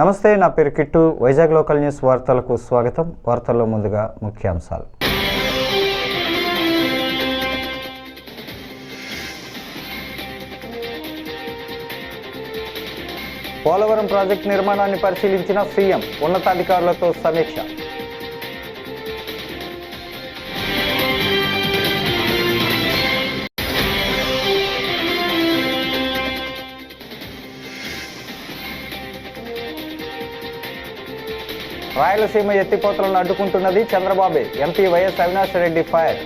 నమస్తే, నా పేరు కిట్టు. వైజాగ్ లోకల్ న్యూస్ వార్తలకు స్వాగతం. వార్తల్లో ముందుగా ముఖ్యాంశాలు. పోలవరం ప్రాజెక్టు నిర్మాణాన్ని పరిశీలించిన సీఎం, ఉన్నతాధికారులతో సమీక్ష. రాయలసీమ ఎత్తిపోతలను అడ్డుకుంటున్నది చంద్రబాబే, MP YS Avinash Reddy fire.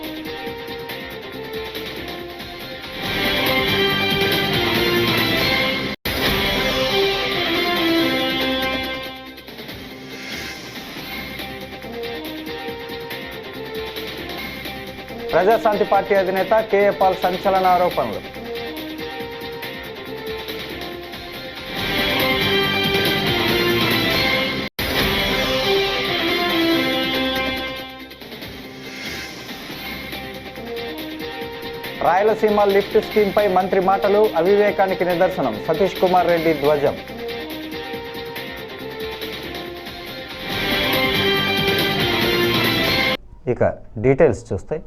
Praja Shanti party అధినేత కేఏ పాల్ సంచలన ఆరోపణలు. రాయలసీమ లిఫ్ట్ స్కీమ్పై మంత్రి మాటలు అవివేకానికి నిదర్శనం, సతీష్ కుమార్ రెడ్డి ధ్వజం. ఇక డీటెయిల్స్ చూస్తే,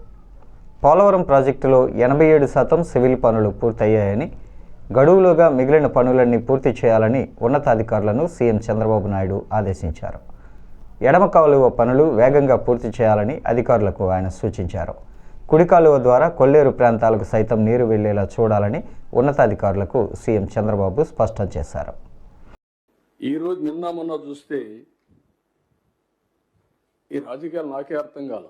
పోలవరం ప్రాజెక్టులో 87% సివిల్ పనులు పూర్తయ్యాయని, గడువులోగా మిగిలిన పనులన్నీ పూర్తి చేయాలని ఉన్నతాధికారులను సీఎం చంద్రబాబు నాయుడు ఆదేశించారు. ఎడమ కాలువ పనులు వేగంగా పూర్తి చేయాలని అధికారులకు ఆయన సూచించారు. కుడి కాలువ ద్వారా కొల్లేరు ప్రాంతాలకు సైతం నీరు వెళ్లేలా చూడాలని ఉన్నతాధికారులకు సీఎం చంద్రబాబు స్పష్టం చేశారు. ఈరోజు నిన్న మొన్న చూస్తే ఈ రాజకీయాలు నాకే అర్థం కాల.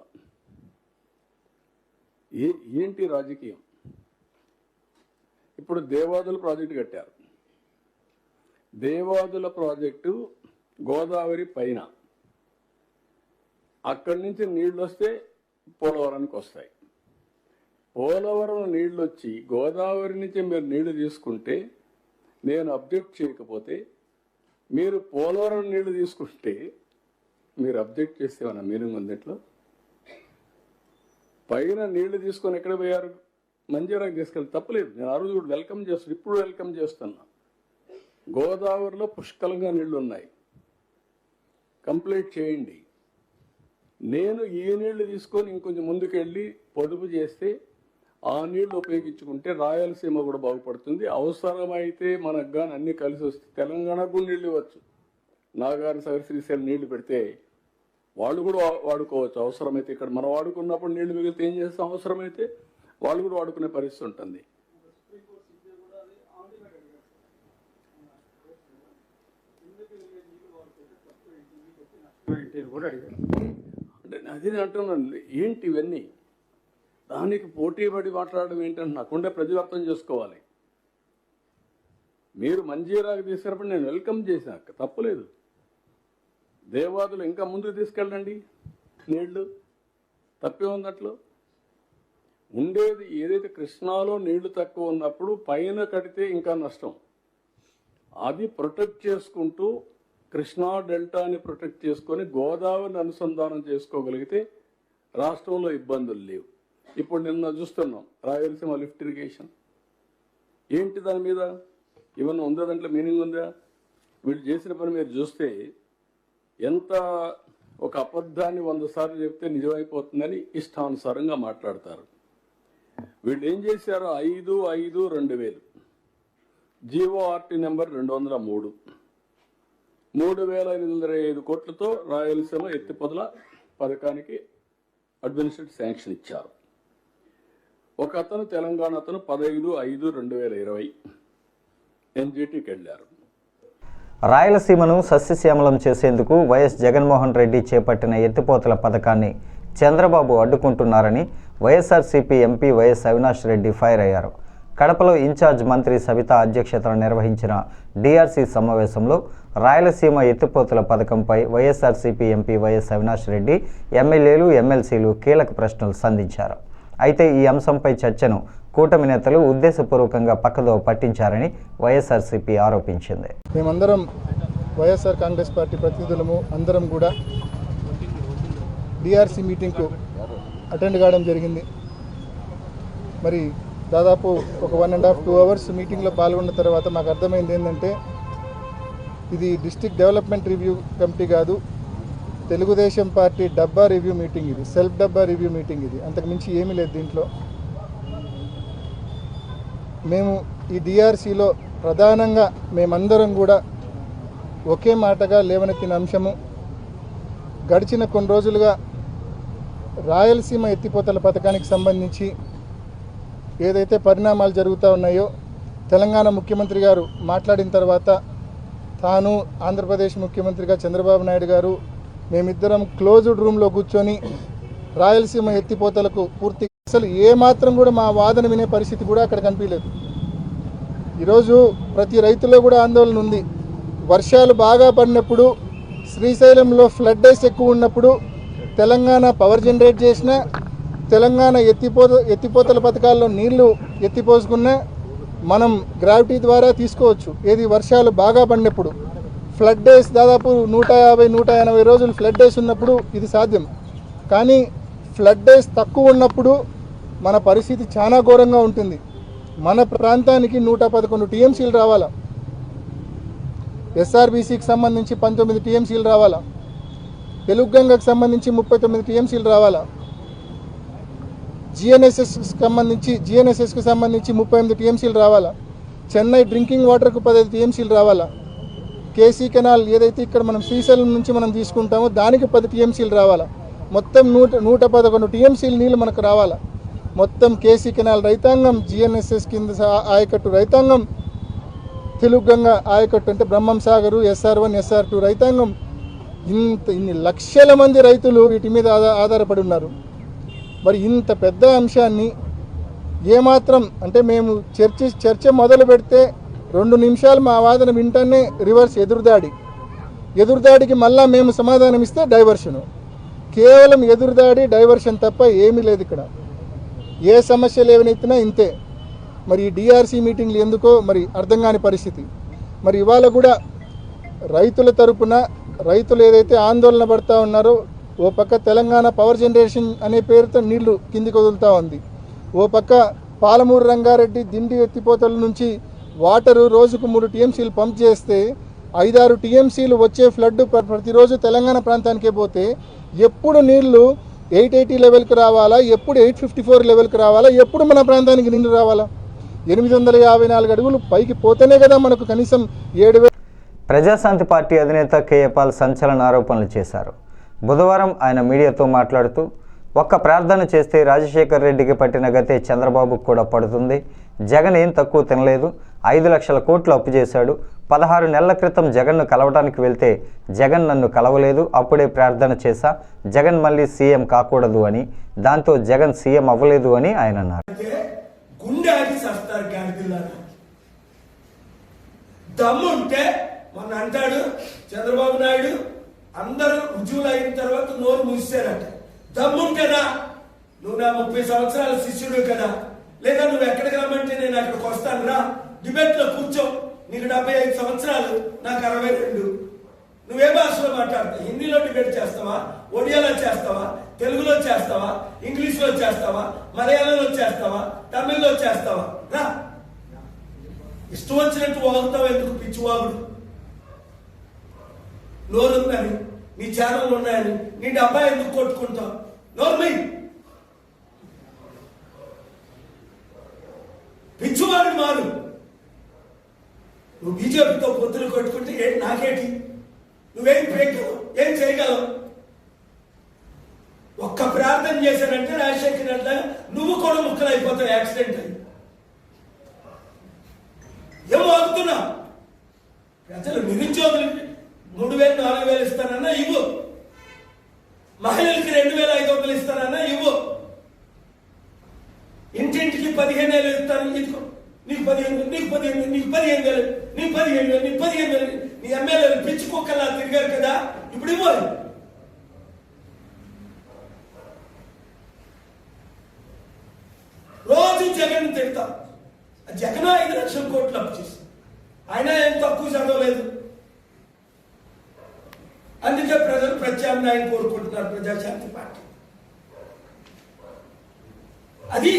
ఏంటి రాజకీయం? ఇప్పుడు దేవాదుల ప్రాజెక్టు కట్టారు. దేవాదుల ప్రాజెక్టు గోదావరి పైన, అక్కడి నుంచి నీళ్లు వస్తే పోలవరానికి వస్తాయి. పోలవరం నీళ్ళు వచ్చి గోదావరి నుంచి మీరు నీళ్లు తీసుకుంటే, నేను అబ్జెక్ట్ చేయకపోతే, మీరు పోలవరం నీళ్లు తీసుకుంటే మీరు అబ్జెక్ట్ చేస్తే మన మీనింగ్ ఉంది. ఇట్లా పైన నీళ్లు తీసుకొని ఎక్కడ పోయారు? మంజీరాకి తీసుకెళ్ళి తప్పలేదు. నేను ఆ రోజు కూడా వెల్కమ్ చేస్తాను, ఇప్పుడు వెల్కమ్ చేస్తున్నా. గోదావరిలో పుష్కలంగా నీళ్లు ఉన్నాయి, కంప్లీట్ చేయండి. నేను ఈ నీళ్లు తీసుకొని ఇంకొంచెం ముందుకెళ్ళి పొదుపు చేస్తే, ఆ నీళ్లు ఉపయోగించుకుంటే రాయలసీమ కూడా బాగుపడుతుంది. అవసరమైతే మనకు కానీ అన్నీ కలిసి వస్తే తెలంగాణకు కూడా నీళ్ళు ఇవ్వచ్చు. నాగార్జున సాగర్, శ్రీశైలం నీళ్లు పెడితే వాళ్ళు కూడా వాడుకోవచ్చు. అవసరమైతే ఇక్కడ మనం వాడుకున్నప్పుడు నీళ్లు మిగిలితే ఏం చేస్తాం? అవసరమైతే వాళ్ళు కూడా వాడుకునే పరిస్థితి ఉంటుంది. అంటే అదే అంటున్నాను, ఏంటి ఇవన్నీ? దానికి పోటీ పడి మాట్లాడడం ఏంటంటే నాకుండే ప్రజలు అర్థం చేసుకోవాలి. మీరు మంజీరాకి తీసుకున్నప్పుడు నేను వెల్కమ్ చేశాక తప్పలేదు. దేవాదులు ఇంకా ముందుకు తీసుకెళ్ళండి నీళ్లు, తప్పే ఉన్నట్లు. ఉండేది ఏదైతే కృష్ణాలో నీళ్లు తక్కువ ఉన్నప్పుడు పైన కడితే ఇంకా నష్టం. అది ప్రొటెక్ట్ చేసుకుంటూ కృష్ణా డెల్టాని ప్రొటెక్ట్ చేసుకొని గోదావరిని అనుసంధానం చేసుకోగలిగితే రాష్ట్రంలో ఇబ్బందులు లేవు. ఇప్పుడు నిన్న చూస్తున్నాం రాయలసీమ లిఫ్ట్ ఇరిగేషన్. ఏంటి దాని మీద ఏమన్నా ఉందా? దాంట్లో మీనింగ్ ఉందా? వీళ్ళు చేసిన పని మీరు చూస్తే ఎంత ఒక అబద్ధాన్ని 100 సార్లు చెప్తే నిజమైపోతుందని ఇష్టానుసారంగా మాట్లాడతారు. వీళ్ళు ఏం చేశారో 5/5/2000 జీవోఆర్టీ నెంబర్ 203 3,525 కోట్లతో రాయలసీమ ఎత్తిపోతల పథకానికి అడ్మినిస్ట్రేటివ్ శాంక్షన్ ఇచ్చారు. ఒక అతను తెలంగాణ అతను 15/5/2020 ఎన్జిటికి వెళ్ళారు. రాయలసీమను సస్యశ్యామలం చేసేందుకు వైఎస్ జగన్మోహన్ రెడ్డి చేపట్టిన ఎత్తిపోతల పథకాన్ని చంద్రబాబు అడ్డుకుంటున్నారని వైఎస్ఆర్సీపీ ఎంపీ వైఎస్ అవినాష్ రెడ్డి ఫైర్ అయ్యారు. కడపలో ఇన్ఛార్జ్ మంత్రి సబితా అధ్యక్షతన నిర్వహించిన డిఆర్సీ సమావేశంలో రాయలసీమ ఎత్తిపోతల పథకంపై వైఎస్ఆర్సీపీ ఎంపీ వైఎస్ అవినాష్ రెడ్డి, ఎమ్మెల్యేలు, ఎమ్మెల్సీలు కీలక ప్రశ్నలు సంధించారు. అయితే ఈ అంశంపై చర్చను కూటమి నేతలు ఉద్దేశపూర్వకంగా పక్కదోవ పట్టించారని వైఎస్ఆర్సీపీ ఆరోపించింది. మేమందరం వైఎస్ఆర్ కాంగ్రెస్ పార్టీ ప్రతినిధులము అందరం కూడా డిఆర్సీ మీటింగ్కు అటెండ్ కావడం జరిగింది. మరి దాదాపు ఒక 1.5-2 అవర్స్ మీటింగ్లో పాల్గొన్న తర్వాత మాకు అర్థమైంది ఏంటంటే ఇది డిస్ట్రిక్ట్ డెవలప్మెంట్ రివ్యూ కమిటీ కాదు, తెలుగుదేశం పార్టీ డబ్బా రివ్యూ మీటింగ్, ఇది సెల్ఫ్ డబ్బా రివ్యూ మీటింగ్. ఇది అంతకుమించి ఏమీ లేదు దీంట్లో. మేము ఈ డిఆర్సీలో ప్రధానంగా మేమందరం కూడా ఒకే మాటగా లేవనెత్తిన అంశము, గడిచిన కొన్ని రోజులుగా రాయలసీమ ఎత్తిపోతల పథకానికి సంబంధించి ఏదైతే పరిణామాలు జరుగుతూ ఉన్నాయో, తెలంగాణ ముఖ్యమంత్రి గారు మాట్లాడిన తర్వాత తాను ఆంధ్రప్రదేశ్ ముఖ్యమంత్రిగా చంద్రబాబు నాయుడు గారు మేమిద్దరం క్లోజ్డ్ రూమ్లో కూర్చొని రాయలసీమ ఎత్తిపోతలకు పూర్తి అసలు ఏమాత్రం కూడా మా వాదన వినే పరిస్థితి కూడా అక్కడ కనిపించలేదు. ఈరోజు ప్రతి రైతులో కూడా ఆందోళన ఉంది. వర్షాలు బాగా పడినప్పుడు, శ్రీశైలంలో ఫ్లడ్ డేస్ ఎక్కువ ఉన్నప్పుడు తెలంగాణ పవర్ జనరేట్ చేసిన, తెలంగాణ ఎత్తిపోతల పథకాల్లో నీళ్లు ఎత్తిపోసుకున్న మనం గ్రావిటీ ద్వారా తీసుకోవచ్చు. ఏది వర్షాలు బాగా పడినప్పుడు, ఫ్లడ్ డేస్ దాదాపు 150-180 రోజులు ఫ్లడ్ డేస్ ఉన్నప్పుడు ఇది సాధ్యం. కానీ ఫ్లడ్ డేస్ తక్కువ ఉన్నప్పుడు మన పరిస్థితి చాలా ఘోరంగా ఉంటుంది. మన ప్రాంతానికి 111 టీఎంసీలు రావాలా, ఎస్ఆర్బీసీకి సంబంధించి 19 టీఎంసీలు రావాలా, తెలుగుగంగకు సంబంధించి 39 టీఎంసీలు రావాలా, జిఎన్ఎస్ఎస్కి సంబంధించి 38 టీఎంసీలు రావాలా, చెన్నై డ్రింకింగ్ వాటర్కు 15 టీఎంసీలు రావాలా, కేసీ కెనాల్ ఏదైతే ఇక్కడ మనం శ్రీశైలం నుంచి మనం తీసుకుంటామో దానికి 10 టీఎంసీలు రావాలా, మొత్తం 111 టీఎంసీలు నీళ్ళు మనకు రావాలా. మొత్తం కేసీ కెనాల్ రైతాంగం, జిఎన్ఎస్ఎస్ కింద ఆయకట్టు రైతాంగం, తెలుగుగంగ ఆయకట్టు అంటే బ్రహ్మం సాగరు, SR1, SR2 రైతాంగం, ఇన్ని లక్షల మంది రైతులు వీటి మీద ఆధారపడి ఉన్నారు. మరి ఇంత పెద్ద అంశాన్ని ఏమాత్రం అంటే మేము చర్చ మొదలు పెడితే 2 నిమిషాలు మా వాదన వింటనే రివర్స్ ఎదురుదాడికి మళ్ళా మేము సమాధానం ఇస్తే డైవర్షను. కేవలం ఎదురుదాడి, డైవర్షన్ తప్ప ఏమీ లేదు ఇక్కడ. ఏ సమస్యలు ఏవనెత్తినా ఇంతే. మరి ఈ డిఆర్సీ మీటింగ్లు ఎందుకో మరి అర్థం కాని పరిస్థితి. మరి ఇవాళ కూడా రైతుల తరపున రైతులు ఏదైతే ఆందోళన పడుతూ ఉన్నారో, ఓ పక్క తెలంగాణ పవర్ జనరేషన్ అనే పేరుతో నీళ్లు కిందికి వదులుతూ ఉంది, ఓ పక్క పాలమూరు రంగారెడ్డి దిండి ఎత్తిపోతల నుంచి వాటరు రోజుకు 3 టీఎంసీలు పంప్ చేస్తే 5-6 టీఎంసీలు వచ్చే ఫ్లడ్ ప్రతిరోజు తెలంగాణ ప్రాంతానికే పోతే ఎప్పుడు నీళ్లు 880 లెవెల్కి రావాలా, ఎప్పుడు 854 లెవెల్కి రావాలా, ఎప్పుడు మన ప్రాంతానికి నీళ్లు రావాలా? 854 అడుగులు పైకి పోతేనే కదా మనకు కనీసం 7,000. ప్రజాశాంతి పార్టీ అధినేత కేఏ పాల్ సంచలన ఆరోపణలు చేశారు. బుధవారం ఆయన మీడియాతో మాట్లాడుతూ, ఒక్క ప్రార్థన చేస్తే రాజశేఖర్ రెడ్డికి పట్టిన గతే చంద్రబాబుకు కూడా పడుతుంది. జగన్ ఏం తక్కువ తినలేదు, 5 లక్షల కోట్లు అప్పు చేశాడు. 16 నెలల క్రితం జగన్ను కలవడానికి వెళ్తే జగన్ నన్ను కలవలేదు, అప్పుడే ప్రార్థన చేశా, జగన్ మళ్ళీ సీఎం కాకూడదు అని, దాంతో జగన్ సీఎం అవ్వలేదు అని ఆయన అన్నారు. దమ్ముంటే మొన్న అంటాడు చంద్రబాబు నాయుడు, అందరూ రుజువులు అయిన తర్వాత నోరు మూసారట. దమ్ముంటేనా నువ్వు నా 30 సంవత్సరాల శిష్యుడు కదా, లేదా నువ్వు ఎక్కడికి రమ్మంటే నేను అక్కడికి వస్తాను రా, డిబేట్ లో కూర్చో. నీకు 75 సంవత్సరాలు, నాకు 62. నువ్వే భాషలో మాట్లాడతావు? హిందీలో డిబేట్ చేస్తావా, ఒడియాలో చేస్తావా, తెలుగులో చేస్తావా, ఇంగ్లీష్లో చేస్తావా, మలయాళంలో చేస్తావా, తమిళ్లో చేస్తావా? రా, ఇష్టం వచ్చినట్టు వాగుతావు ఎందుకు? పిచ్చివాగుడు. నోరుందని, నీ ఛానల్ ఉన్నాయని నీ డబ్బా ఎందుకు కొట్టుకుంటావు? నోర్మై పిచ్చివాడు మారు. నువ్వు బీజేపీతో పొత్తులు కొట్టుకుంటే ఏంటి నాకేంటి? నువ్వేం పేగలవు, ఏం చేయగలవు? ఒక్క ప్రార్థన చేశానంటే రాజశేఖర్ రెడ్డి నువ్వు కూడా ముక్కలు అయిపోతావు యాక్సిడెంట్ అయ్యి. ఏమో అవుతున్నా ప్రజలు నిరుద్యోగులు 3,000-4,000 ఇస్తానన్నా ఇవ్వు, మహిళలకి 2,500 ఇస్తానన్నా ఇవ్వు, ఇంటింటికి 15,000 ఇస్తాను, ఇదిగో నీకు 15,000, నీకు 15,000, నీకు 15,000, నీకు 15,000, నీకు 15,000. నీ ఎమ్మెల్యేలు పిచ్చి కుక్కల్లా తిరిగారు కదా, ఇప్పుడు ఇవ్వాలి. రోజు జగన్ తిడతాం. జగన్ 5 లక్షల కోట్లు అప్పు చేసి ఆయన ఏం తక్కువ చదవలేదు. అందుకే ప్రజలు ప్రత్యామ్నాయం కోరుకుంటున్నారు ప్రజాశాంతి పార్టీ. అది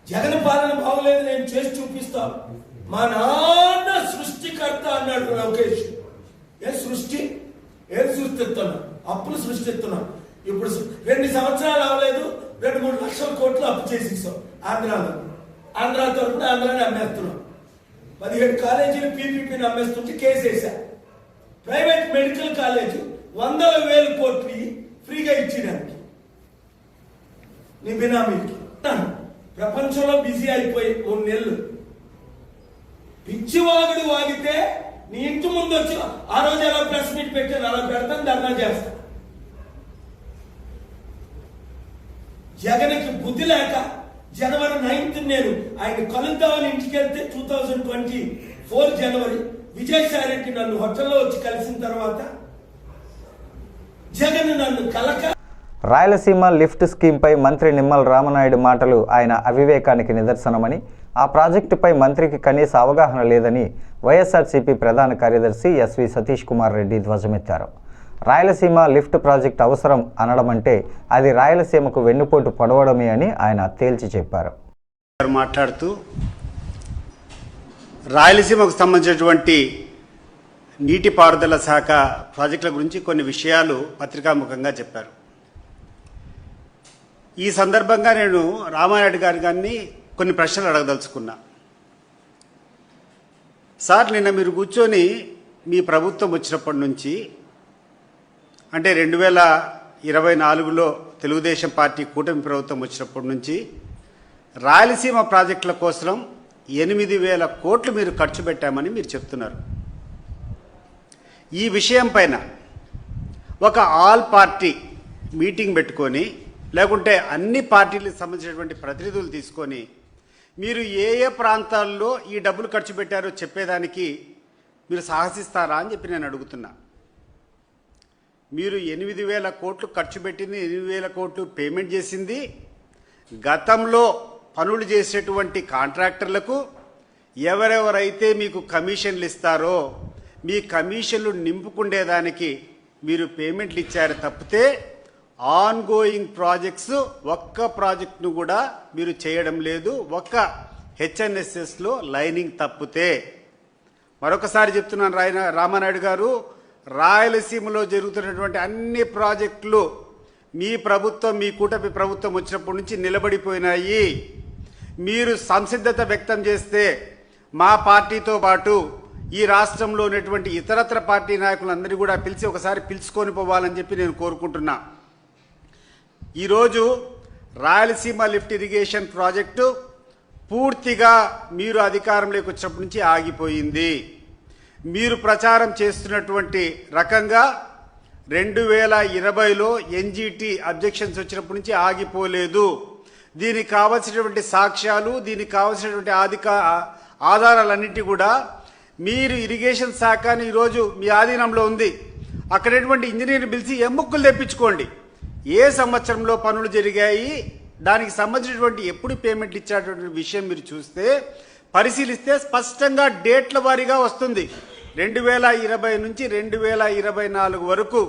జగన్ పాలన బాగోలేదు, నేను చేసి చూపిస్తాను. మా నాన్న సృష్టి సృష్టికర్త అన్నాడు లోకేష్. ఏం సృష్టిస్తున్నాం? అప్పులు సృష్టిస్తున్నాం. ఇప్పుడు 2 సంవత్సరాలు అవ్వలేదు, 2-3 లక్షల కోట్లు అప్పు చేసేసాం ఆంధ్ర తరపున ఆంధ్రాని అమ్మేస్తున్నాం. 17 కాలేజీలు పీపీపీని అమ్మేస్తుంటే కేసు వేశా. ప్రైవేట్ మెడికల్ కాలేజ్ 100,000 కోట్లు ఫ్రీగా ఇచ్చినానికి నీ బినామీకి. ప్రపంచంలో బిజీ అయిపోయి 3 నెలలు పిచ్చివాగుడు వాగితే నీ ఇంటి ముందు వచ్చి ఆ రోజు ఎలా ప్రెస్ మీట్ పెట్టాను అలా పెడతాను, ధర్నా చేస్తా. జగన్కి బుద్ధి లేక జనవరి 9th నేను ఆయన కలుద్దామని ఇంటికి వెళ్తే 2024 జనవరి విజయసాయి రెడ్డి నన్ను హోటల్లో వచ్చి కలిసిన తర్వాత జగన్ నన్ను కలక. రాయలసీమ లిఫ్ట్ స్కీమ్పై మంత్రి నిమ్మల రామనాయుడు మాటలు ఆయన అవివేకానికి నిదర్శనమని, ఆ ప్రాజెక్టుపై మంత్రికి కనీస అవగాహన లేదని వైఎస్ఆర్సీపీ ప్రధాన కార్యదర్శి ఎస్వి సతీష్ కుమార్ రెడ్డి ధ్వజమెత్తారు. రాయలసీమ లిఫ్ట్ ప్రాజెక్టు అవసరం అనడమంటే అది రాయలసీమకు వెన్నుపోటు పొడవడమే అని ఆయన తేల్చి చెప్పారు. మాట్లాడుతూ రాయలసీమకు సంబంధించినటువంటి నీటిపారుదల శాఖ ప్రాజెక్టుల గురించి కొన్ని విషయాలు పత్రికాముఖంగా చెప్పారు. ఈ సందర్భంగా నేను రామానాయుడు గారిని కొన్ని ప్రశ్నలు అడగదలుచుకున్నా. సార్, నిన్న మీరు కూర్చొని మీ ప్రభుత్వం వచ్చినప్పటి నుంచి, అంటే 2024లో తెలుగుదేశం పార్టీ కూటమి ప్రభుత్వం వచ్చినప్పటి నుంచి రాయలసీమ ప్రాజెక్టుల కోసం 8,000 కోట్లు మీరు ఖర్చు పెట్టామని మీరు చెప్తున్నారు. ఈ విషయం పైన ఒక ఆల్ పార్టీ మీటింగ్ పెట్టుకొని, లేకుంటే అన్ని పార్టీలకు సంబంధించినటువంటి ప్రతినిధులు తీసుకొని మీరు ఏ ఏ ప్రాంతాల్లో ఈ డబ్బులు ఖర్చు పెట్టారో చెప్పేదానికి మీరు సాహసిస్తారా అని చెప్పి నేను అడుగుతున్నా. మీరు 8,000 కోట్లు ఖర్చు పెట్టింది, 8,000 కోట్లు పేమెంట్ చేసింది గతంలో పనులు చేసేటువంటి కాంట్రాక్టర్లకు ఎవరెవరైతే మీకు కమిషన్లు ఇస్తారో మీ కమిషన్లు నింపుకుండేదానికి మీరు పేమెంట్లు ఇచ్చారు తప్పితే ఆన్ గోయింగ్ ప్రాజెక్ట్స్ ఒక్క ప్రాజెక్ట్ను కూడా మీరు చేయడం లేదు, ఒక్క హెచ్ఎన్ఎస్ఎస్లో లైనింగ్ తప్పితే. మరొకసారి చెప్తున్నాను రామానాయుడు గారు, రాయలసీమలో జరుగుతున్నటువంటి అన్ని ప్రాజెక్టులు మీ ప్రభుత్వం, మీ కూటమి ప్రభుత్వం వచ్చినప్పటి నుంచి నిలబడిపోయినాయి. మీరు సంసిద్ధత వ్యక్తం చేస్తే మా పార్టీతో పాటు ఈ రాష్ట్రంలో ఉన్నటువంటి ఇతరత్ర పార్టీ నాయకులందరినీ కూడా పిలిచి ఒకసారి పిలుచుకొని పోవాలని చెప్పి నేను కోరుకుంటున్నా. ఈరోజు రాయలసీమ లిఫ్ట్ ఇరిగేషన్ ప్రాజెక్టు పూర్తిగా మీరు అధికారంలోకి వచ్చినప్పటి నుంచి ఆగిపోయింది. మీరు ప్రచారం చేస్తున్నటువంటి రకంగా 2020లో ఎన్జీటీ అబ్జెక్షన్స్ వచ్చినప్పటి నుంచి ఆగిపోలేదు. దీనికి కావాల్సినటువంటి సాక్ష్యాలు, దీనికి కావాల్సినటువంటి ఆధారాలన్నింటి కూడా మీరు ఇరిగేషన్ శాఖని ఈరోజు మీ ఆధీనంలో ఉంది. అక్కడటువంటి ఇంజనీర్ని పిలిచి ఎమ్ముక్కులు తెప్పించుకోండి. ఏ సంవత్సరంలో పనులు జరిగాయి, దానికి సంబంధించినటువంటి ఎప్పుడు పేమెంట్లు ఇచ్చేటువంటి విషయం మీరు చూస్తే పరిశీలిస్తే స్పష్టంగా డేట్ల వారీగా వస్తుంది. 2020 నుంచి 2024 వరకు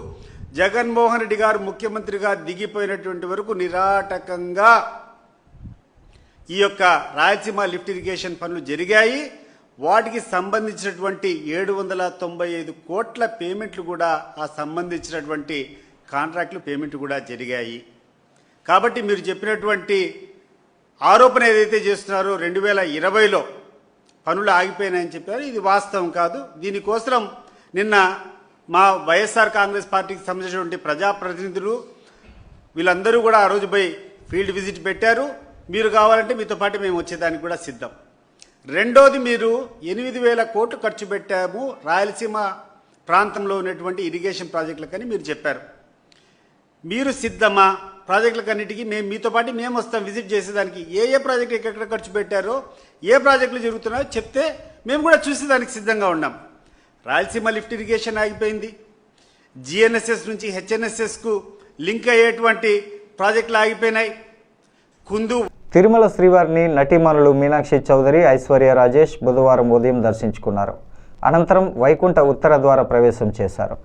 జగన్మోహన్ రెడ్డి గారు ముఖ్యమంత్రిగా దిగిపోయినటువంటి వరకు నిరాటకంగా ఈ యొక్క రాయలసీమ లిఫ్ట్ ఇరిగేషన్ పనులు జరిగాయి. వాటికి సంబంధించినటువంటి 795 కోట్ల పేమెంట్లు కూడా ఆ సంబంధించినటువంటి కాంట్రాక్టులు పేమెంట్ కూడా జరిగాయి. కాబట్టి మీరు చెప్పినటువంటి ఆరోపణ ఏదైతే చేస్తున్నారో 2020లో పనులు ఆగిపోయినాయని చెప్పారు, ఇది వాస్తవం కాదు. దీనికోసం నిన్న మా వైఎస్ఆర్ కాంగ్రెస్ పార్టీకి సంబంధించినటువంటి ప్రజాప్రతినిధులు వీళ్ళందరూ కూడా ఆ రోజు పోయి ఫీల్డ్ విజిట్ పెట్టారు. మీరు కావాలంటే మీతో పాటు మేము వచ్చేదానికి కూడా సిద్ధం. రెండోది, మీరు 8,000 కోట్లు ఖర్చు పెట్టాము రాయలసీమ ప్రాంతంలో ఉన్నటువంటి ఇరిగేషన్ ప్రాజెక్టులకని మీరు చెప్పారు. మీరు సిద్ధమా ప్రాజెక్టులకన్నిటికీ? మేము మీతో పాటు మేము వస్తాం విజిట్ చేసేదానికి. ఏ ఏ ప్రాజెక్టు ఎక్కడ ఖర్చు పెట్టారో, ఏ ప్రాజెక్టులు జరుగుతున్నాయో చెప్తే మేము కూడా చూసేదానికి సిద్ధంగా ఉన్నాం. రాయలసీమ లిఫ్ట్ ఇరిగేషన్ ఆగిపోయింది. జిఎన్ఎస్ఎస్ నుంచి హెచ్ఎన్ఎస్ఎస్కు లింక్ అయ్యేటువంటి ప్రాజెక్టులు ఆగిపోయినాయి. తిరుమల శ్రీవారిని నటీమణులు మీనాక్షి చౌదరి, ఐశ్వర్య రాజేష్ బుధవారం ఉదయం దర్శించుకున్నారు. అనంతరం వైకుంఠ ఉత్తర ద్వార ప్రవేశం చేశారు.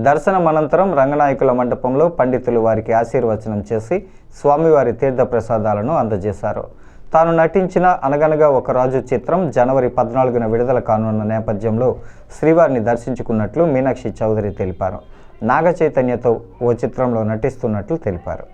దర్శనం అనంతరం రంగనాయకుల మండపంలో పండితులు వారికి ఆశీర్వచనం చేసి స్వామివారి తీర్థ ప్రసాదాలను అందజేశారు. తాను నటించిన అనగనగా ఒక రాజు చిత్రం జనవరి 14న విడుదల కానున్న నేపథ్యంలో శ్రీవారిని దర్శించుకున్నట్లు మీనాక్షి చౌదరి తెలిపారు. నాగ చైతన్యతో ఓ చిత్రంలో నటిస్తున్నట్లు తెలిపారు.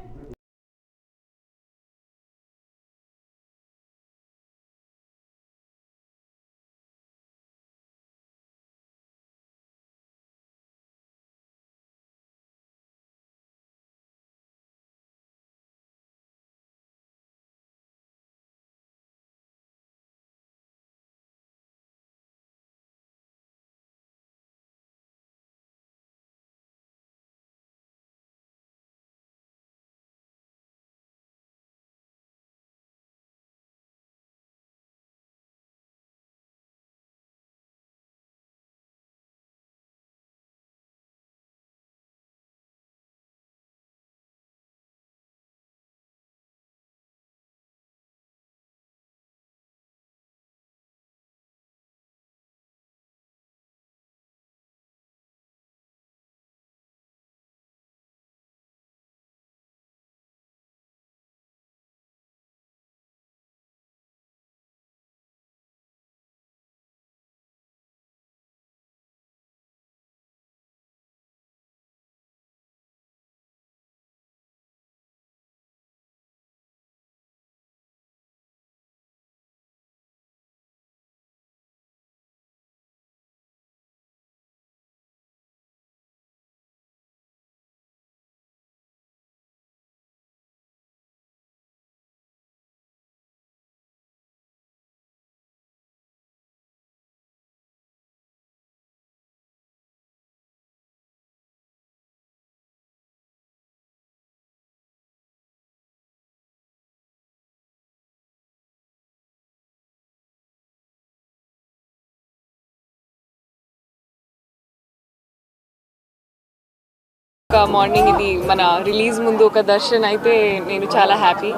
మార్నింగ్ ఇది మన రిలీజ్ ముందు ఒక దర్శన్ అయితే నేను చాలా happy.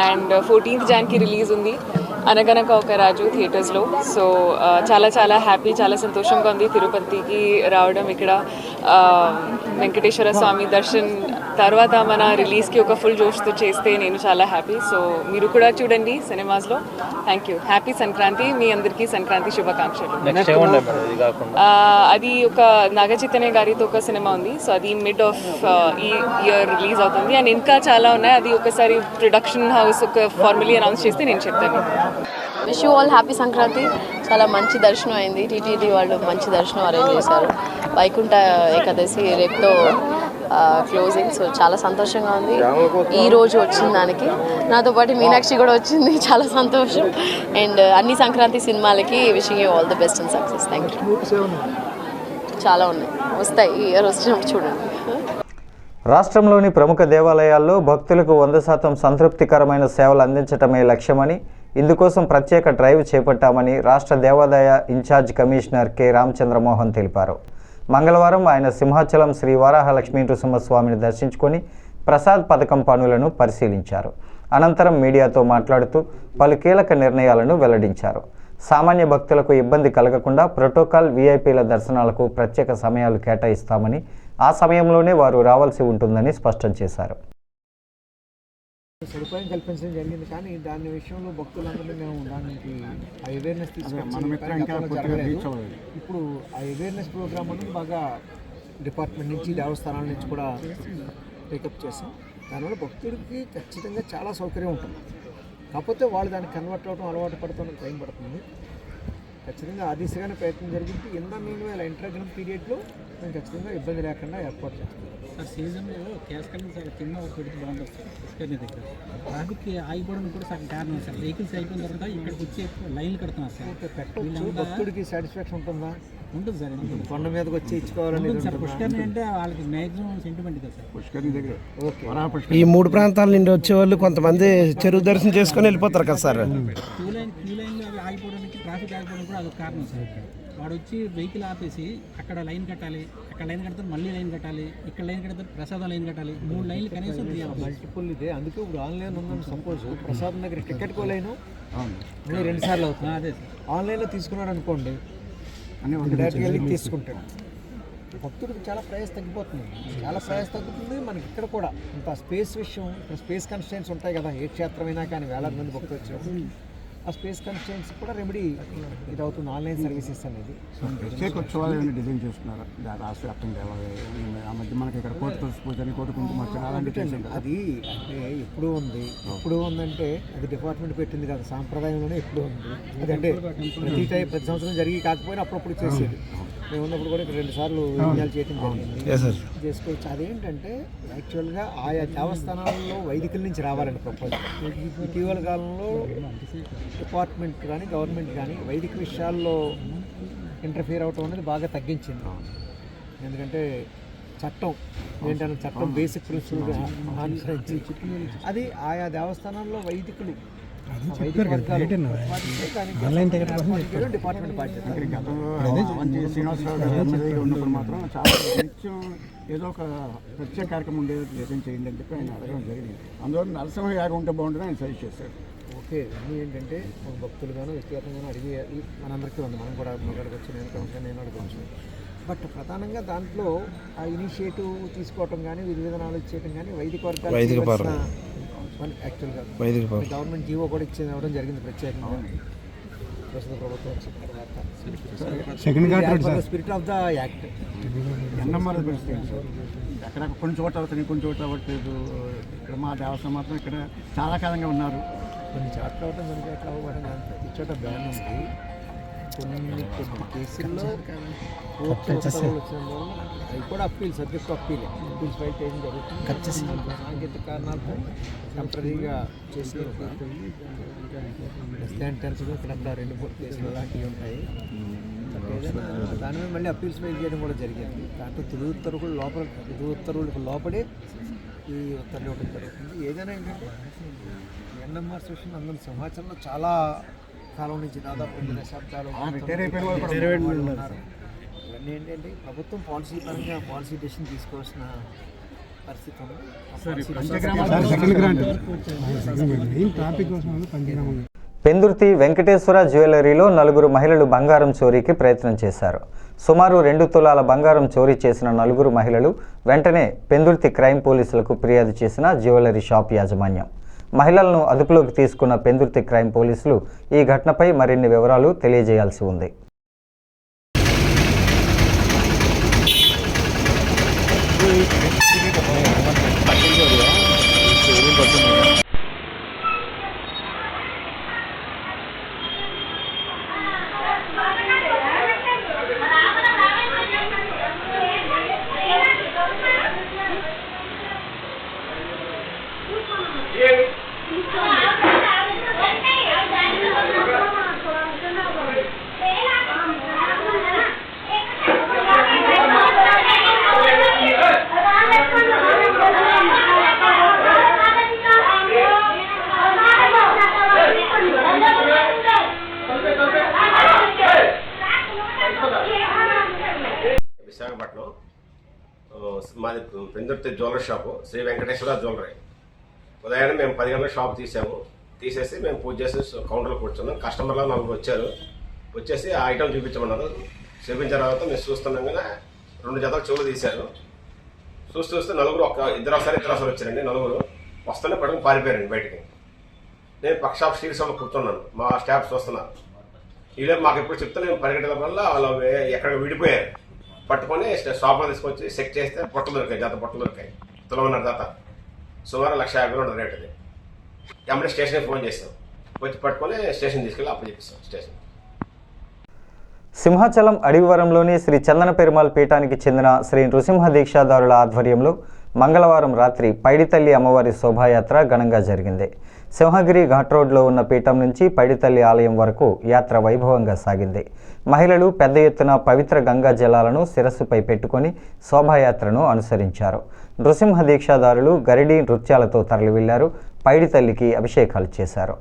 And 14th January release ఉంది అనగనక ఒక రాజు థియేటర్స్లో. సో చాలా చాలా హ్యాపీ, చాలా సంతోషంగా ఉంది తిరుపతికి రావడం. ఇక్కడ వెంకటేశ్వర స్వామి దర్శన్ తర్వాత మన రిలీజ్కి ఒక ఫుల్ జోష్తో చేస్తే నేను చాలా హ్యాపీ. సో మీరు కూడా చూడండి సినిమాస్లో. Thank you. హ్యాపీ సంక్రాంతి. మీ అందరికీ సంక్రాంతి శుభాకాంక్షలు. అది ఒక నాగ చైతన్య గారితో ఒక సినిమా ఉంది. సో అది మిడ్ ఆఫ్ ఈ ఇయర్ రిలీజ్ అవుతుంది. అండ్ ఇంకా చాలా ఉన్నాయి. అది ఒకసారి ప్రొడక్షన్ హౌస్ ఒక ఫార్మలీ అనౌన్స్ చేస్తే నేను చెప్తాను. Wish you all happy Sankranti. చాలా మంచి దర్శనం అయింది. టీటీడీ వాళ్ళు మంచి దర్శనం అరేంజ్ చేశారు. వైకుంఠ ఏకాదశి రేపుతో క్లోజింగ్. సో చాలా సంతోషంగా ఉంది ఈ రోజు వచ్చిన దానికి. నాతో పాటు మీనాక్షి కూడా వచ్చింది, చాలా సంతోషం. అండ్ అన్ని సంక్రాంతి సినిమాలకి wishing you all the best and success. Thank you. చాలా ఉన్నాయి, వస్తాయి ఈ ఇయర్ వచ్చినప్పుడు చూడండి. రాష్ట్రంలోని ప్రముఖ దేవాలయాల్లో భక్తులకు 100% సంతృప్తికరమైన సేవలు అందించడమే లక్ష్యమని, ఇందుకోసం ప్రత్యేక డ్రైవ్ చేపట్టామని రాష్ట్ర దేవాదాయ ఇన్ఛార్జ్ కమిషనర్ కె రామచంద్రమోహన్ తెలిపారు. మంగళవారం ఆయన సింహాచలం శ్రీ వరాహలక్ష్మీ నృసింహస్వామిని దర్శించుకొని ప్రసాద్ పథకం పనులను పరిశీలించారు. అనంతరం మీడియాతో మాట్లాడుతూ పలు కీలక నిర్ణయాలను వెల్లడించారు. సామాన్య భక్తులకు ఇబ్బంది కలగకుండా ప్రోటోకాల్ వీఐపీల దర్శనాలకు ప్రత్యేక సమయాలు కేటాయిస్తామని, ఆ సమయంలోనే వారు రావాల్సి ఉంటుందని స్పష్టం చేశారు. సదుపాయం కల్పించడం జరిగింది, కానీ దాని విషయంలో భక్తులందరినీ మేము దానికి అవేర్నెస్ తీసుకొచ్చి ఇప్పుడు ఆ అవేర్నెస్ ప్రోగ్రామ్ అనేది బాగా డిపార్ట్మెంట్ నుంచి దేవస్థానాల నుంచి కూడా టేకప్ చేస్తాం. దానివల్ల భక్తుడికి ఖచ్చితంగా చాలా సౌకర్యం ఉంటుంది. కాకపోతే వాళ్ళు దానికి కన్వర్ట్ అవ్వడం అలవాటు పడుతున్న టైం పడుతుంది. ఖచ్చితంగా ఆ దిశగానే ప్రయత్నం జరిగింది. మేము ఇలా ఇంటర్గ్రమ్ పీరియడ్లో మేము ఖచ్చితంగా ఇబ్బంది లేకుండా ఏర్పాటు చేస్తాం. సార్ సీజన్లో కేసుకని సార్ కింద ఒక పెడితే బాగుంటుంది సార్. పుష్కర్ని దగ్గర ట్రాఫిక్ ఆగిపోవడం కూడా సార్ కారణం సార్. వెహికల్స్ అయిపోయిన తర్వాత ఇక్కడికి వచ్చి లైన్లు కడుతున్నారు సార్. భక్తుడికి సాటిస్ఫాక్షన్ ఉంటుందా? ఉంటుంది సార్. కొండ మీదకి వచ్చి ఇచ్చుకోవాలని సార్. పుష్కర్ని అంటే వాళ్ళకి మ్యాక్సిమం సెంటిమెంట్ కదా సార్. పుష్కర్ని దగ్గర ఈ 3 ప్రాంతాల నుండి వచ్చేవాళ్ళు కొంతమంది చెరువు దర్శనం చేసుకొని వెళ్ళిపోతారు కదా సార్. క్యూ లైన్లో అవి ఆగిపోవడానికి, ట్రాఫిక్ ఆగిపోవడానికి కూడా అదొక కారణం సార్. వాడు వచ్చి వెహికల్ ఆపేసి అక్కడ లైన్ కట్టాలి, అక్కడ లైన్ కడతారు, మళ్ళీ లైన్ కట్టాలి, ఇక్కడ లైన్ కడతారు, ప్రసాదం లైన్ కట్టాలి. 3 లైన్లు కనీసం మల్టిపుల్ ఇదే. అందుకే ఇప్పుడు ఆన్లైన్ ఉందని సపోజ్ ప్రసాదం దగ్గర టికెట్ కోలైను 2 సార్లు అవుతుంది. అదే సార్. ఆన్లైన్లో తీసుకున్నాడు అనుకోండి, డైరెక్ట్గా వెళ్ళి తీసుకుంటాడు. భక్తుడికి చాలా ప్రయాస తగ్గిపోతుంది, చాలా ప్రయాస తగ్గుతుంది. మనకి ఇక్కడ కూడా ఇంత స్పేస్ విషయం, ఇక్కడ స్పేస్ కన్స్టెంట్స్ ఉంటాయి కదా, ఏ క్షేత్రమైనా కానీ వేలాది మంది భక్తులు వచ్చినప్పుడు ఆ స్పేస్ కన్స్టెంట్స్ కూడా రెమెడీ ఇది అవుతుంది ఆన్లైన్ సర్వీసెస్ అనేది. ప్రత్యేక ఉత్సవాలు ఏమైనా డిజైన్ చేస్తున్నారా రాష్ట్ర వ్యాప్తంగా? ఆ మధ్య మనకి ఇక్కడ కోటి తులసి పూజ అని, కోటి కుంకుమ అలాంటి అది అంటే ఎప్పుడు ఉంది, ఎప్పుడు ఉందంటే అది డిపార్ట్మెంట్ పెట్టింది కదా, సాంప్రదాయంలోనే ఎప్పుడు ఉంది. అదంటే ప్రతి సంవత్సరం జరిగి కాకపోయినా అప్పుడప్పుడు చేసేది. మేము ఉన్నప్పుడు కూడా ఇక్కడ 2 సార్లు యజ్ఞాలు చేయడం జరిగింది, చేసుకోవచ్చు. అదేంటంటే యాక్చువల్గా ఆయా దేవస్థానాల్లో వైదికుల నుంచి రావాలండి ప్రపోజల్. ఇటీవల కాలంలో డిపార్ట్మెంట్ కానీ గవర్నమెంట్ కానీ వైదిక విషయాల్లో ఇంటర్ఫియర్ అవటం అనేది బాగా తగ్గించింది. ఎందుకంటే చట్టం ఏంటంటే చట్టం బేసిక్ ప్రిన్సిపల్ అనుసరించి అది ఆయా దేవస్థానాల్లో వైదికులు డిపార్ట్మెంట్ బాధ్యత. శ్రీనివాసరావు గారు ఉన్నప్పుడు మాత్రం చాలా కొంచెం ఏదో ఒక ప్రత్యేక కార్యక్రమం ఉండేది డిజైన్ చేయండి అని చెప్పి ఆయన అడగడం జరిగింది. అందువల్ల నరసింహ యాగం ఉంటే బాగుంటుందని ఆయన సజెస్ట్ చేశారు. ఓకే, అన్నీ ఏంటంటే ఒక భక్తులుగాను వ్యక్తిగతంగాను అడిగేయాలి, మనందరికీ ఉంది. మనం కూడా అడగచ్చు, నేను అడగచ్చు. బట్ ప్రధానంగా దాంట్లో ఆ ఇనిషియేటివ్ తీసుకోవటం కానీ, విధి విధానాలు ఇచ్చేయటం కానీ వైదిక వర్గాలు యాక్చువల్గా గవర్నమెంట్ జీవో కూడా ఇవ్వడం జరిగింది ప్రత్యేకంగా ప్రస్తుత ప్రభుత్వం వచ్చిన తర్వాత. Spirit of the act NMR అక్కడ కొన్ని చోట్ల అవుతాయి, కొన్ని చోట్ల అవ్వట్లేదు. ఇక్కడ మా దేవస్థానం మాత్రం ఇక్కడ చాలా కాలంగా ఉన్నారు. కొన్ని చోట్ల అవటం, కొన్ని చోట్ల అవ్వడం, ప్రతి చోట బ్యాన్ ఉంది. కొన్ని కేసుల్లో కోర్టు ఉత్తర్వులు వచ్చినందువల్ల అవి కూడా అప్పీల్, సబ్జెక్ట్ అప్పీల్స్ ఫైల్ చేయడం జరుగుతుంది. సాంకేతిక కారణాలతో టెంపరీగా చేసి ఇక్కడ 2-3 కేసులు అలాంటివి ఉంటాయి. ఏదైనా దాని మీద మళ్ళీ అప్పీల్స్ ఫైల్ చేయడం కూడా జరిగింది. దాంట్లో తుది ఉత్తర్వులకు లోపడే ఈ ఉత్తర్వులు ఇవ్వడం జరుగుతుంది. ఏదైనా ఏంటంటే ఎన్ఎంఆర్ సెషన్ అందరి సమాచారంలో చాలా కాలం నుంచి దాదాపు 2 దశాబ్దాలు ఉన్నారు. ఇవన్నీ ఏంటంటే ప్రభుత్వం పాలసీ పరంగా పాలసీ డెసిషన్ తీసుకోవాల్సిన పరిస్థితి ఉంది. పెందుర్తి వెంకటేశ్వర జ్యువెలరీలో 4 మహిళలు బంగారం చోరీకి ప్రయత్నం చేశారు. సుమారు 2 తులాల బంగారం చోరీ చేసిన 4 మహిళలు వెంటనే పెందుర్తి క్రైమ్ పోలీసులకు ఫిర్యాదు చేసిన జ్యువెలరీ షాప్ యాజమాన్యం. మహిళలను అదుపులోకి తీసుకున్న పెందుర్తి క్రైమ్ పోలీసులు ఈ ఘటనపై మరిన్ని వివరాలు తెలియజేయాల్సి ఉంది. విశాఖపట్నం మాది Pendurthi jewellery shop Sri Venkateswara jewellery. ఉదయాన్నే మేము 10 గంటలకు షాప్ తీసేసి మేము పూజ చేసి కౌంటర్లో కూర్చున్నాం. కస్టమర్లు 4 వచ్చారు. వచ్చేసి ఆ ఐటమ్ చూపించమన్నారు. చూపించిన తర్వాత మేము చూస్తున్నాగానే 2 జతలు చెవులు తీశారు. చూస్తే 4 ఇద్దరు ఒకసారి వచ్చారండి. 4 వస్తూనే పడుకుని పారిపోయారండి బయటికి. నేను పక్క షాప్ స్టీల్ షాప్లో కూర్చున్నాను. మా స్టాఫ్ చూస్తున్నారు. ఈలోపు మాకు ఎప్పుడు చెప్తే నేను పరిగెట్టడం వల్ల వాళ్ళు ఎక్కడ విడిపోయారు. పట్టుకొని షాప్లో తీసుకొచ్చి చెక్ చేస్తే బొట్టలు దొరికాయి, జత బొట్టలు దొరికాయి. తులమన్నర జత, సుమారు 1,50,000 ఉంటుంది రేట్. అది ఎమ్మడే స్టేషన్కి ఫోన్ చేస్తాం, వచ్చి పట్టుకొని స్టేషన్ తీసుకెళ్ళి అప్పు చెప్పిస్తాం స్టేషన్. సింహాచలం అడివివరంలోని శ్రీ చందన పెరుమాళ్ పీఠానికి చెందిన శ్రీ నృసింహ దీక్షాదారుల ఆధ్వర్యంలో మంగళవారం రాత్రి పైడితల్లి అమ్మవారి శోభాయాత్ర ఘనంగా జరిగింది. సింహగిరి ఘాట్ రోడ్లో ఉన్న పీఠం నుంచి పైడితల్లి ఆలయం వరకు యాత్ర వైభవంగా సాగింది. మహిళలు పెద్ద ఎత్తున పవిత్ర గంగా జలాలను శిరస్సుపై పెట్టుకొని శోభాయాత్రను అనుసరించారు. నృసింహ దీక్షాదారులు గరిడి నృత్యాలతో తరలివెళ్లారు. పైడితల్లికి అభిషేకాలు చేశారు.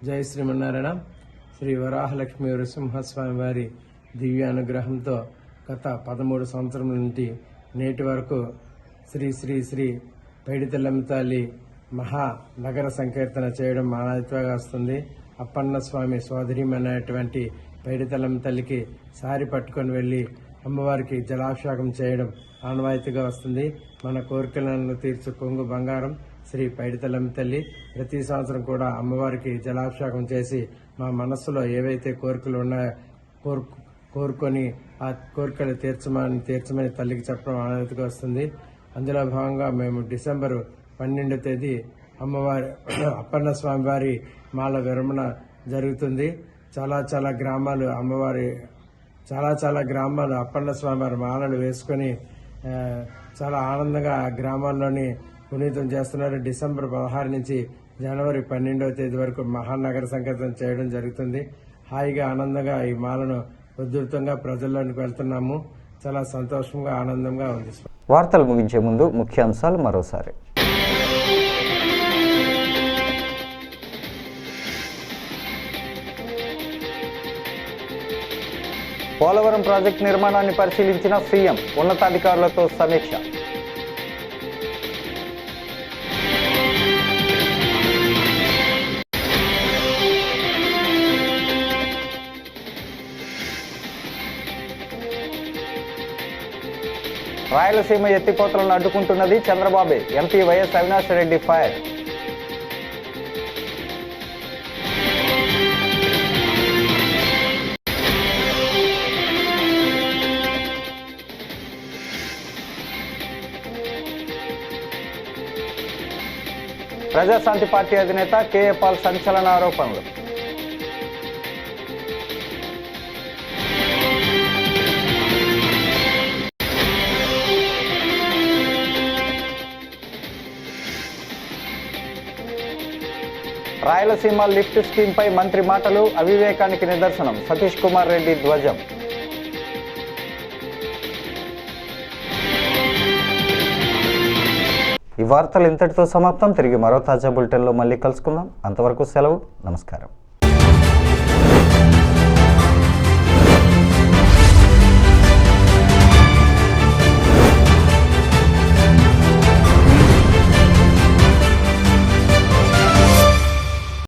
జై శ్రీమన్నారాయణ. శ్రీ వరాహలక్ష్మి నరసింహస్వామి వారి దివ్య అనుగ్రహంతో గత 13 సంవత్సరముల నుండి నేటి వరకు శ్రీ శ్రీ శ్రీ పైడితల్లమ్మ తల్లి మహానగర సంకీర్తన చేయడం ఆనవాయితీగా వస్తుంది. అప్పన్న స్వామి సోదరిమైనటువంటి పైడితల్లమ్మ తల్లికి సారి పట్టుకొని వెళ్లి అమ్మవారికి జలాభిషేకం చేయడం ఆనవాయితీగా వస్తుంది. మన కోరికలను తీర్చు కొంగు బంగారం శ్రీ పైడితల్లమ్మ తల్లి. ప్రతి సంవత్సరం కూడా అమ్మవారికి జలాభిషేకం చేసి మా మనస్సులో ఏవైతే కోరికలు ఉన్నాయో కోరుకొని ఆ కోరికలు తీర్చమని తల్లికి చెప్పడం ఆనవాయితీగా వస్తుంది. అందులో భాగంగా మేము డిసెంబర్ 12వ తేదీ అమ్మవారి అప్పన్న స్వామి వారి మాల విరమణ జరుగుతుంది. చాలా గ్రామాలు అప్పన్న స్వామి వారి మాలలు వేసుకొని చాలా ఆనందంగా ఆ గ్రామాల్లోని పునీతం చేస్తున్నారు. డిసెంబర్ 16 నుంచి జనవరి 12వ తేదీ వరకు మహానగర సంకీర్తన చేయడం జరుగుతుంది. హాయిగా ఆనందంగా ఈ మాలను ఉధృతంగా ప్రజల్లోనికి వెళ్తున్నాము. చాలా సంతోషంగా ఆనందంగా ఉంది. వార్తలు ముగించే ముందు ముఖ్యాంశాలు మరోసారి. పోలవరం ప్రాజెక్టు నిర్మాణాన్ని పరిశీలించిన సీఎం, ఉన్నతాధికారులతో సమీక్ష. రాయలసీమ ఎత్తిపోతలను అడ్డుకుంటున్నది చంద్రబాబే, MP YS Avinash Reddy fire. Praja Shanti party అధినేత కేఏ పాల్ సంచలన ఆరోపణలు. రాయలసీమ లిఫ్ట్ స్కీమ్పై మంత్రి మాటలు అవివేకానికి నిదర్శనం, సతీష్ కుమార్ రెడ్డి ధ్వజం. ఈ వార్తలు ఇంతటితో సమాప్తం. తిరిగి మరో తాజా బులెటిన్లో మళ్ళీ కలుసుకుందాం. అంతవరకు సెలవు. నమస్కారం.